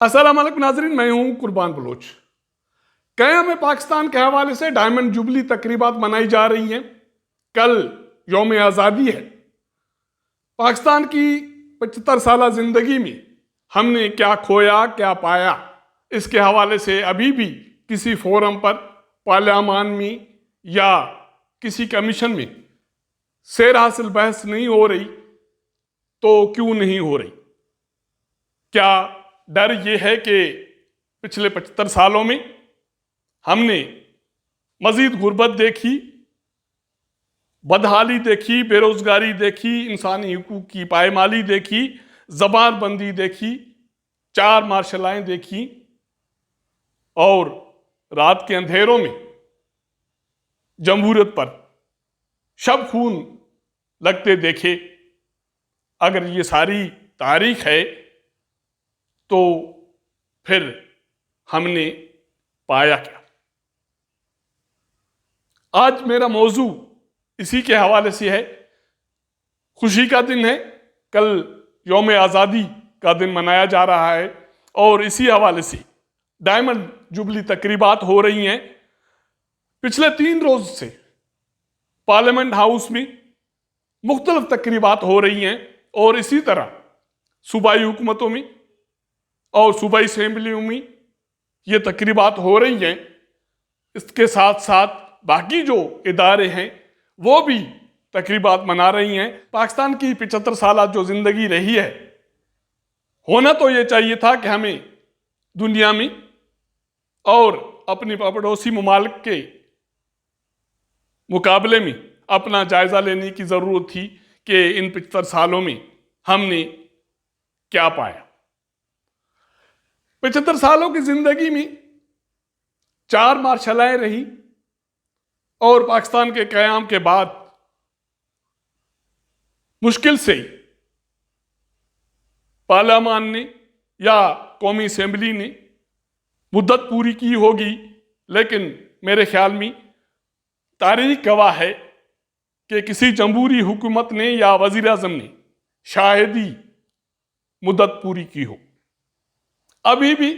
अस्सलाम वालेकुम नाज़रीन, मैं हूं कुर्बान बलोच। क़याम में पाकिस्तान के हवाले से डायमंड जुबली तकरीबात मनाई जा रही हैं। कल यौम आज़ादी है। पाकिस्तान की 75 साल जिंदगी में हमने क्या खोया क्या पाया, इसके हवाले से अभी भी किसी फोरम पर, पार्लियामान में या किसी कमीशन में सैर हासिल बहस नहीं हो रही। तो क्यों नहीं हो रही? क्या डर ये है कि पिछले 75 सालों में हमने मजीद गुर्बत देखी, बदहाली देखी, बेरोजगारी देखी, इंसानी हुकूक की पायमाली देखी, जबानबंदी देखी, 4 मार्शलाएं देखी और रात के अंधेरों में जमहूरियत पर शब खून लगते देखे। अगर ये सारी तारीख है तो फिर हमने पाया क्या? आज मेरा मौजू इसी के हवाले से है। खुशी का दिन है, कल यौम आज़ादी का दिन मनाया जा रहा है और इसी हवाले से डायमंड जुबली तकरीबात हो रही हैं। पिछले 3 रोज से पार्लियामेंट हाउस में मुख्तलिफ तकरीबात हो रही हैं और इसी तरह सूबाई हुकूमतों में और सूबाई असेंबलियों में ये तकरीबात हो रही हैं। इसके साथ साथ बाकी जो इदारे हैं वो भी तकरीबात मना रही हैं। पाकिस्तान की 75 साल जो जिंदगी रही है, होना तो ये चाहिए था कि हमें दुनिया में और अपने पड़ोसी ममालिक के मुकाबले में अपना जायजा लेने की जरूरत थी कि इन 75 सालों में हमने क्या पाया। 75 सालों की जिंदगी में 4 मार्शलाएं रही और पाकिस्तान के क़याम के बाद मुश्किल से पार्लियामान ने या कौमी असेंबली ने मुद्दत पूरी की होगी, लेकिन मेरे ख्याल में तारीख गवाह है कि किसी जमहूरी हुकूमत ने या वजीर आज़म ने शायद ही मुद्दत पूरी की हो। अभी भी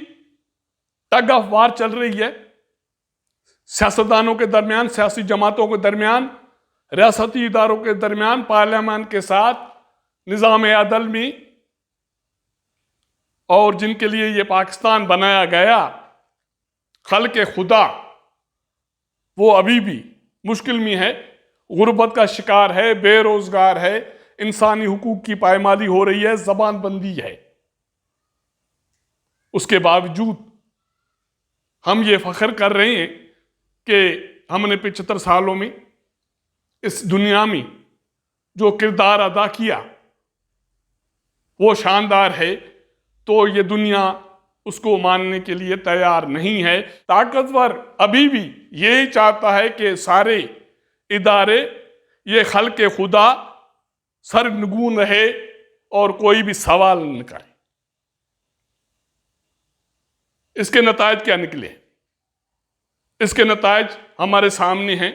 टग ऑफ वार चल रही है सियासतदानों के दरमियान, सियासी जमातों के दरमियान, रियासती इदारों के दरमियान, पार्लियामान के साथ, निज़ाम अदल में, और जिनके लिए ये पाकिस्तान बनाया गया, खल्क़े खुदा, वो अभी भी मुश्किल में है, गुर्बत का शिकार है, बेरोजगार है, इंसानी हुकूक की पायमाली हो रही है, जबानबंदी है। उसके बावजूद हम ये फख्र कर रहे हैं कि हमने 75 सालों में इस दुनिया में जो किरदार अदा किया वो शानदार है। तो ये दुनिया उसको मानने के लिए तैयार नहीं है। ताकतवर अभी भी यही चाहता है कि सारे इदारे ये खल्क़े खुदा सरनगून रहे और कोई भी सवाल न करे। इसके नतायज क्या निकले? इसके नतायज हमारे सामने हैं।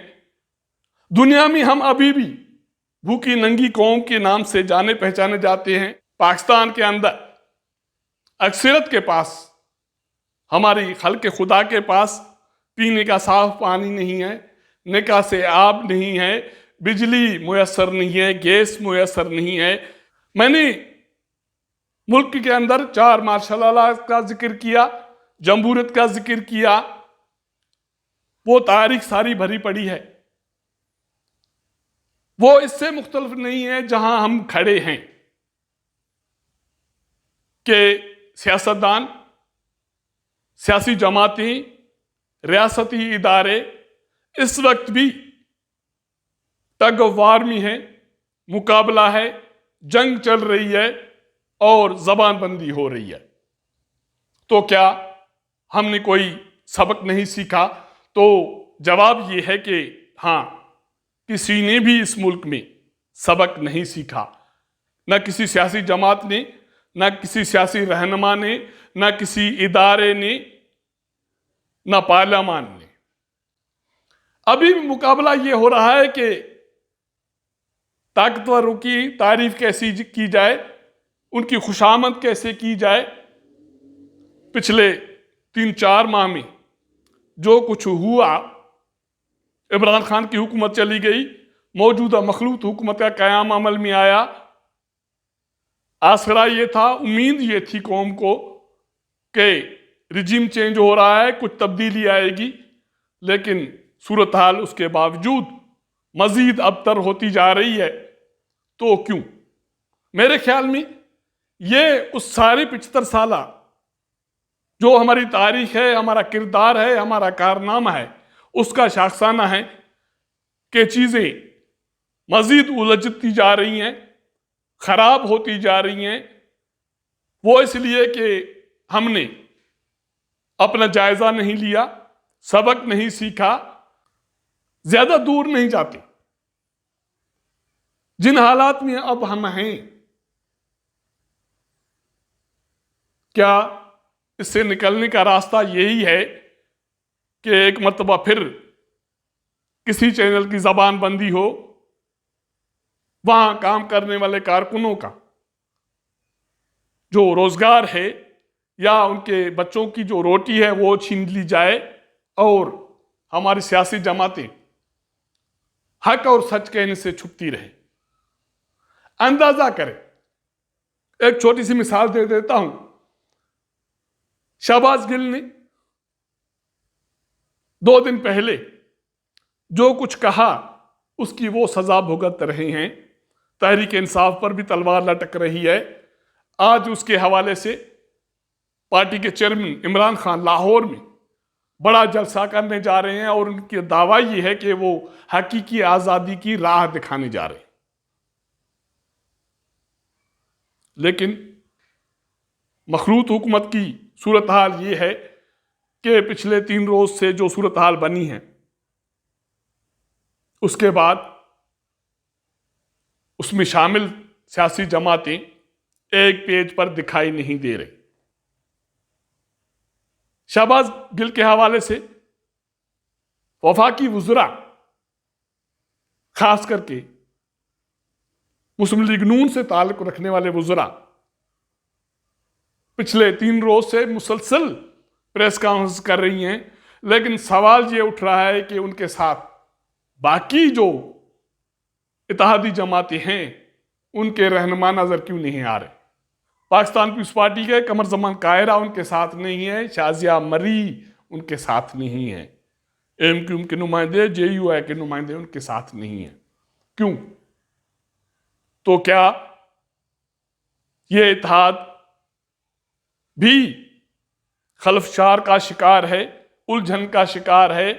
दुनिया में हम अभी भी भूखी नंगी कौम के नाम से जाने पहचाने जाते हैं। पाकिस्तान के अंदर अक्सरियत के पास, हमारी खल्क़े खुदा के पास पीने का साफ पानी नहीं है, निकाह से आब नहीं है, बिजली मुयस्सर नहीं है, गैस मुयस्सर नहीं है। मैंने मुल्क के अंदर 4 मार्शल लॉ का जिक्र किया, जमहूरियत का जिक्र किया, वो तारीख सारी भरी पड़ी है। वो इससे मुख्तलिफ नहीं है जहां हम खड़े हैं कि सियासतदान, सियासी जमातें, रियासती इदारे इस वक्त भी टग ऑफ वार में है, मुकाबला है, जंग चल रही है और जबानबंदी हो रही है। तो क्या हमने कोई सबक नहीं सीखा? तो जवाब ये है कि हाँ, किसी ने भी इस मुल्क में सबक नहीं सीखा। न किसी सियासी जमात ने, न किसी सियासी रहनुमा ने, न किसी इदारे ने, न पार्लियामान ने। अभी भी मुकाबला ये हो रहा है कि ताकतवरों की तारीफ कैसी की जाए, उनकी खुशामद कैसे की जाए। पिछले 3-4 माह में जो कुछ हुआ, इमरान खान की हुकूमत चली गई, मौजूदा मखलूत हुकूमत का क़याम अमल में आया। आसरा ये था, उम्मीद ये थी कौम को कि रिजीम चेंज हो रहा है, कुछ तब्दीली आएगी, लेकिन सूरत हाल उसके बावजूद मजीद अबतर होती जा रही है। तो क्यों? मेरे ख्याल में ये उस सारी 75 साला जो हमारी तारीख है, हमारा किरदार है, हमारा कारनामा है, उसका शाखसाना है कि चीज़ें मजीद उलझती जा रही हैं, खराब होती जा रही हैं। वो इसलिए कि हमने अपना जायजा नहीं लिया, सबक नहीं सीखा। ज्यादा दूर नहीं जाते, जिन हालात में अब हम हैं, क्या इससे निकलने का रास्ता यही है कि एक मर्तबा फिर किसी चैनल की जबान बंदी हो, वहां काम करने वाले कारकुनों का जो रोजगार है या उनके बच्चों की जो रोटी है वो छीन ली जाए, और हमारी सियासी जमातें हक और सच कहने से छुपती रहे? अंदाजा करें, एक छोटी सी मिसाल दे देता हूं। शहबाज गिल ने 2 दिन पहले जो कुछ कहा उसकी वो सजा भुगत रहे हैं। तहरीक इंसाफ पर भी तलवार लटक रही है। आज उसके हवाले से पार्टी के चेयरमैन इमरान खान लाहौर में बड़ा जलसा करने जा रहे हैं, और उनकी दावा ये है कि वो हकीकी आजादी की राह दिखाने जा रहे हैं। लेकिन मखलूत हुकूमत की सूरत हाल ये है कि पिछले 3 रोज से जो सूरत हाल बनी है, उसके बाद उसमें शामिल सियासी जमातें एक पेज पर दिखाई नहीं दे रही। शहबाज गिल के हवाले से वफाकी वुज़रा, खास करके मुस्लिम लीग नून से ताल्लुक रखने वाले वुज़रा, पिछले 3 रोज से मुसलसल प्रेस कॉन्फ्रेंस कर रही हैं, लेकिन सवाल ये उठ रहा है कि उनके साथ बाकी जो इत्तेहादी जमातें हैं उनके रहनुमा नजर क्यों नहीं आ रहे? पाकिस्तान पीपल्स पार्टी के कमर जमान कायरा उनके साथ नहीं है, शाजिया मरी उनके साथ नहीं है, एमक्यूएम के नुमाइंदे, जेयूआई के नुमाइंदे उनके साथ नहीं है। क्यों? तो क्या ये इत्तेहाद भी खलफशार का शिकार है, उलझन का शिकार है,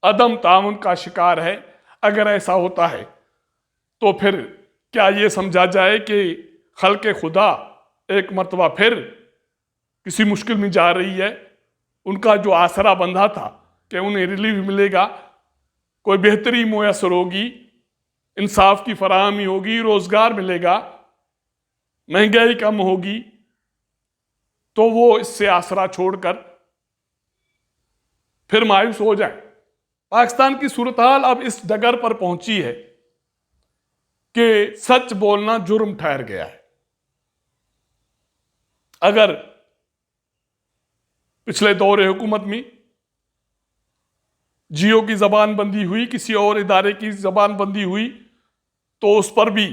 अदम ताउन का शिकार है? अगर ऐसा होता है तो फिर क्या ये समझा जाए कि खल्क़े खुदा एक मर्तबा फिर किसी मुश्किल में जा रही है? उनका जो आसरा बंधा था कि उन्हें रिलीफ मिलेगा, कोई बेहतरी मुयसर होगी, इंसाफ की फराहमी होगी, रोजगार मिलेगा, महंगाई कम होगी, तो वो इससे आसरा छोड़कर फिर मायूस हो जाए। पाकिस्तान की सूरत हाल अब इस डगर पर पहुंची है कि सच बोलना जुर्म ठहर गया है। अगर पिछले दौरे हुकूमत में जियो की जबान बंदी हुई, किसी और इदारे की जबान बंदी हुई, तो उस पर भी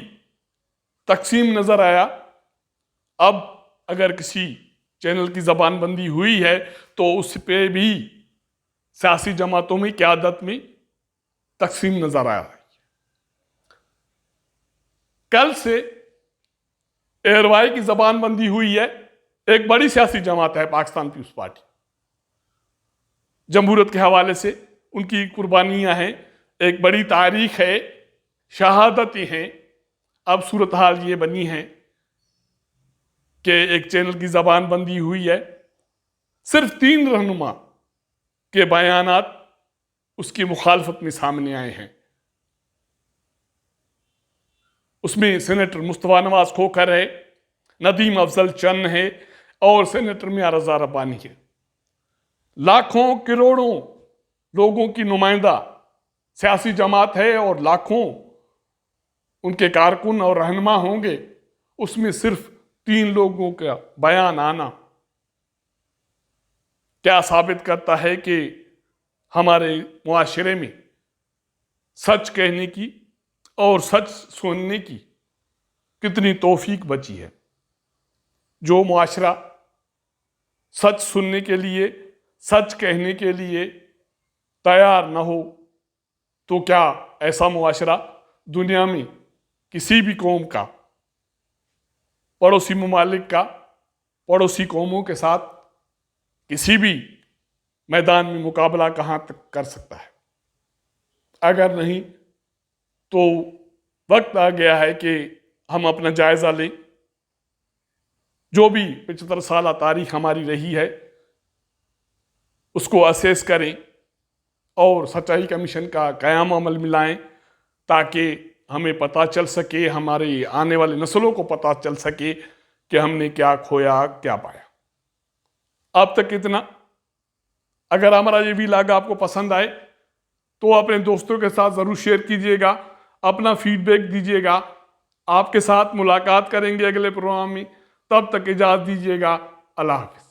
तकसीम नजर आया। अब अगर किसी चैनल की जबान बंदी हुई है तो उस पे भी सियासी जमातों में, क़यादत में तकसीम नजर आ रही है। कल से एयरवाई की जबान बंदी हुई है। एक बड़ी सियासी जमात है पाकिस्तान पीपल्स पार्टी, जमहूरियत के हवाले से उनकी कुर्बानियां हैं, एक बड़ी तारीख है, शहादतें हैं। अब सूरत हाल ये बनी है कि एक चैनल की जबान बंदी हुई है। सिर्फ 3 रहनुमा के बयानात उसकी मुखालफत में सामने आए हैं। उसमें सेनेटर मुस्तफा नवाज खोखर है, नदीम अफजल चन्न है और सेनेटर मियां रजा रब्बानी है। लाखों करोड़ों लोगों की नुमाइंदा सियासी जमात है और लाखों उनके कारकुन और रहनुमा होंगे। उसमें सिर्फ 3 लोगों का बयान आना क्या साबित करता है कि हमारे मुआशरे में सच कहने की और सच सुनने की कितनी तौफीक बची है। जो मुआशरा सच सुनने के लिए, सच कहने के लिए तैयार न हो, तो क्या ऐसा मुआशरा दुनिया में किसी भी कौम का, पड़ोसी ममालिक का, पड़ोसी कौमों के साथ किसी भी मैदान में मुकाबला कहाँ तक कर सकता है। अगर नहीं तो वक्त आ गया है कि हम अपना जायजा लें। जो भी 75 साल तारीख हमारी रही है उसको असेस करें और सच्चाई कमीशन का क़याम अमल में लाएं, ताकि हमें पता चल सके, हमारी आने वाली नस्लों को पता चल सके कि हमने क्या खोया, क्या पाया। अब तक इतना। अगर हमारा ये व्लॉग आपको पसंद आए तो अपने दोस्तों के साथ ज़रूर शेयर कीजिएगा, अपना फीडबैक दीजिएगा। आपके साथ मुलाकात करेंगे अगले प्रोग्राम में। तब तक इजाज़त दीजिएगा। अल्लाह हाफ़िज़।